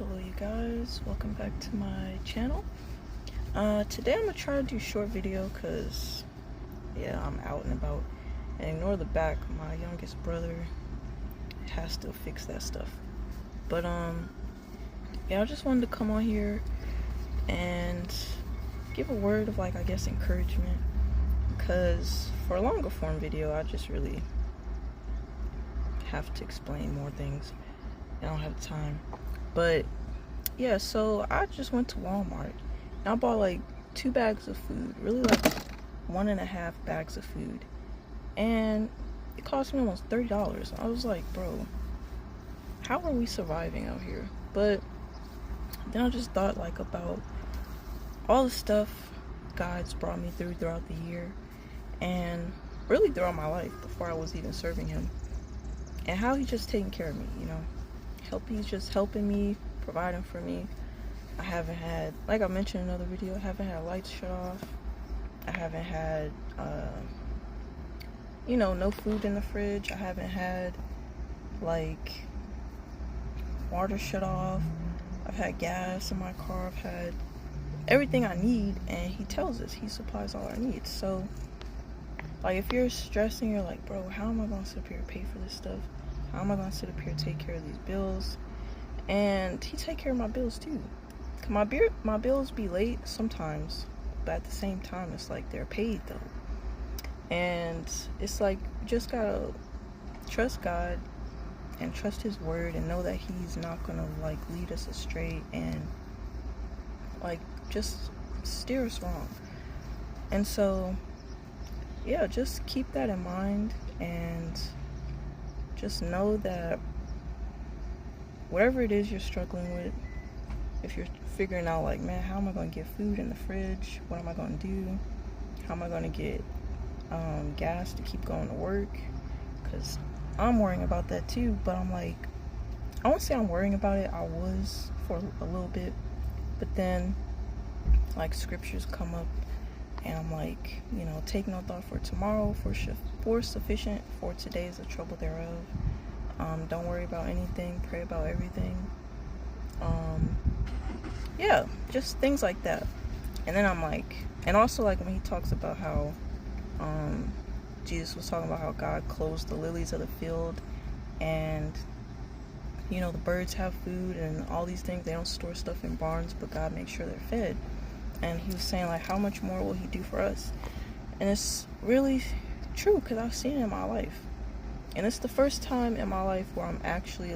Hello you guys, welcome back to my channel. Today I'm gonna try to do a short video because yeah, I'm out and about. And ignore the back, my youngest brother has to fix that stuff. But yeah, I just wanted to come on here and give a word of I guess encouragement, because for a longer form video I just really have to explain more things. I don't have time. But yeah, so I just went to Walmart and I bought 2 bags of food, really 1.5 bags of food, and it cost me almost $30. I was like, bro, how are we surviving out here? But then I just thought about all the stuff God's brought me through throughout the year and really throughout my life before I was even serving him, and how he's just taking care of me, he's just helping me, providing for me. I haven't had, like I mentioned in another video, I haven't had lights shut off. I haven't had no food in the fridge. I haven't had water shut off. I've had gas in my car. I've had everything I need, and he tells us he supplies all our needs. So if you're stressing, you're like, bro, how am I gonna sit up here and pay for this stuff? How am I gonna sit up here and take care of these bills? And he take care of my bills too. My bills be late sometimes, but at the same time it's they're paid though. And it's just gotta trust God and trust his word and know that he's not gonna lead us astray and just steer us wrong. And so yeah, just keep that in mind, and just know that whatever it is you're struggling with, if you're figuring out man, how am I going to get food in the fridge? What am I going to do? How am I going to get gas to keep going to work? Because I'm worrying about that too, but I'm I won't say I'm worrying about it. I was for a little bit, but then scriptures come up, and I'm take no thought for tomorrow, for sufficient for today is the trouble thereof. Don't worry about anything, pray about everything. Yeah, just things like that. And then I'm and also when he talks about how Jesus was talking about how God clothes the lilies of the field, and the birds have food and all these things. They don't store stuff in barns, but God makes sure they're fed. And he was saying how much more will he do for us? And it's really true, because I've seen it in my life. And it's the first time in my life where I'm actually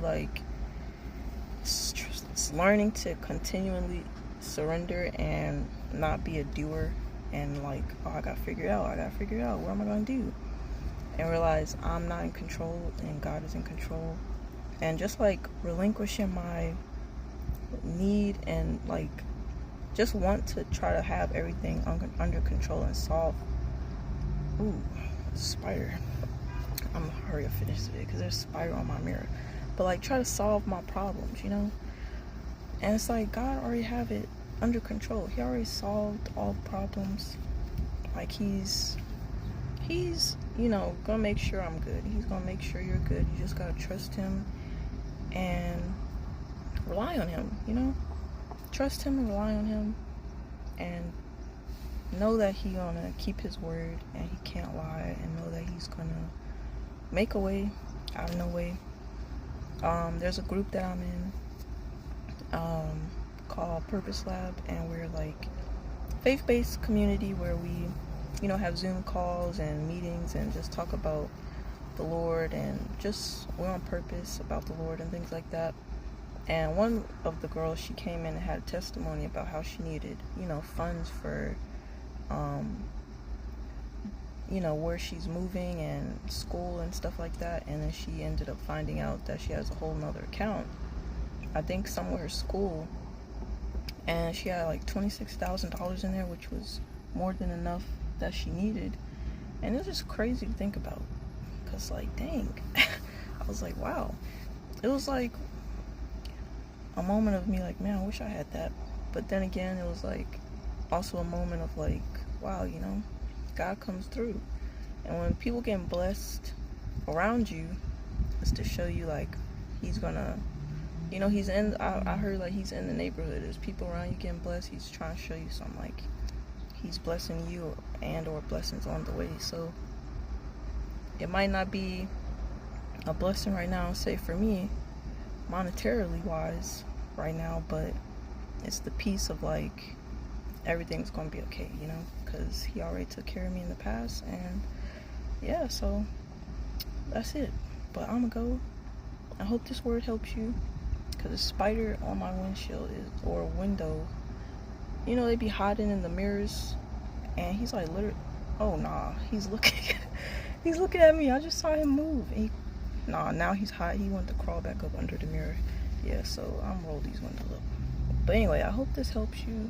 learning to continually surrender and not be a doer, and oh, I gotta figure it out, what am I gonna do? And realize I'm not in control and God is in control. And just relinquishing my need and just want to try to have everything under control and solve. Ooh, spider. I'm gonna hurry up finish it because there's a spider on my mirror. But try to solve my problems, And it's God already have it under control. He already solved all the problems. He's gonna make sure I'm good. He's gonna make sure you're good. You just gotta trust him and rely on him, Trust him and rely on him, and know that he's gonna keep his word and he can't lie, and know that he's gonna make a way out of no way. There's a group that I'm in called Purpose Lab, and we're faith-based community where we have Zoom calls and meetings and just talk about the Lord, and just we're on purpose about the Lord and things like that. And one of the girls, she came in and had a testimony about how she needed funds for where she's moving and school and stuff like that. And then she ended up finding out that she has a whole nother account, I think somewhere her school, and she had $26,000 in there, which was more than enough that she needed. And it's just crazy to think about, because dang. I was wow. It was a moment of me man, I wish I had that. But then again, it was also a moment of wow, God comes through. And when people get blessed around you, it's to show you he's gonna You know, he's in, I heard like he's in the neighborhood. There's people around you getting blessed. He's trying to show you something, like he's blessing you and or blessings on the way. So it might not be a blessing right now, say for me, monetarily wise right now, but it's the peace of like everything's gonna be okay, you know, because he already took care of me in the past. And yeah, so that's it. But I'm gonna go. I hope this word helps you, because the spider on my windshield or window, you know, they be hiding in the mirrors, and he's like literally, oh nah, he's looking he's looking at me. I just saw him move, and now he's hot. He wanted to crawl back up under the mirror. Yeah, so I'm gonna roll these windows up. But anyway, I hope this helps you,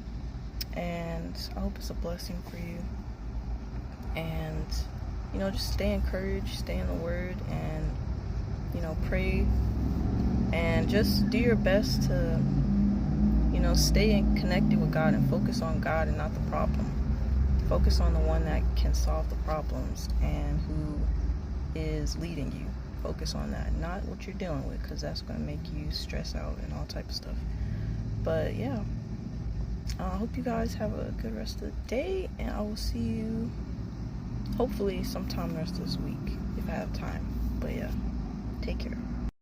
and I hope it's a blessing for you. And you know, just stay encouraged, stay in the word, and you know, pray, and just do your best to, you know, stay connected with God and focus on God and not the problem. Focus on the one that can solve the problems and who is leading you. Focus on that, not what you're dealing with, because that's going to make you stress out and all type of stuff. But yeah, I hope you guys have a good rest of the day, and I will see you hopefully sometime the rest of this week if I have time. But yeah, take care.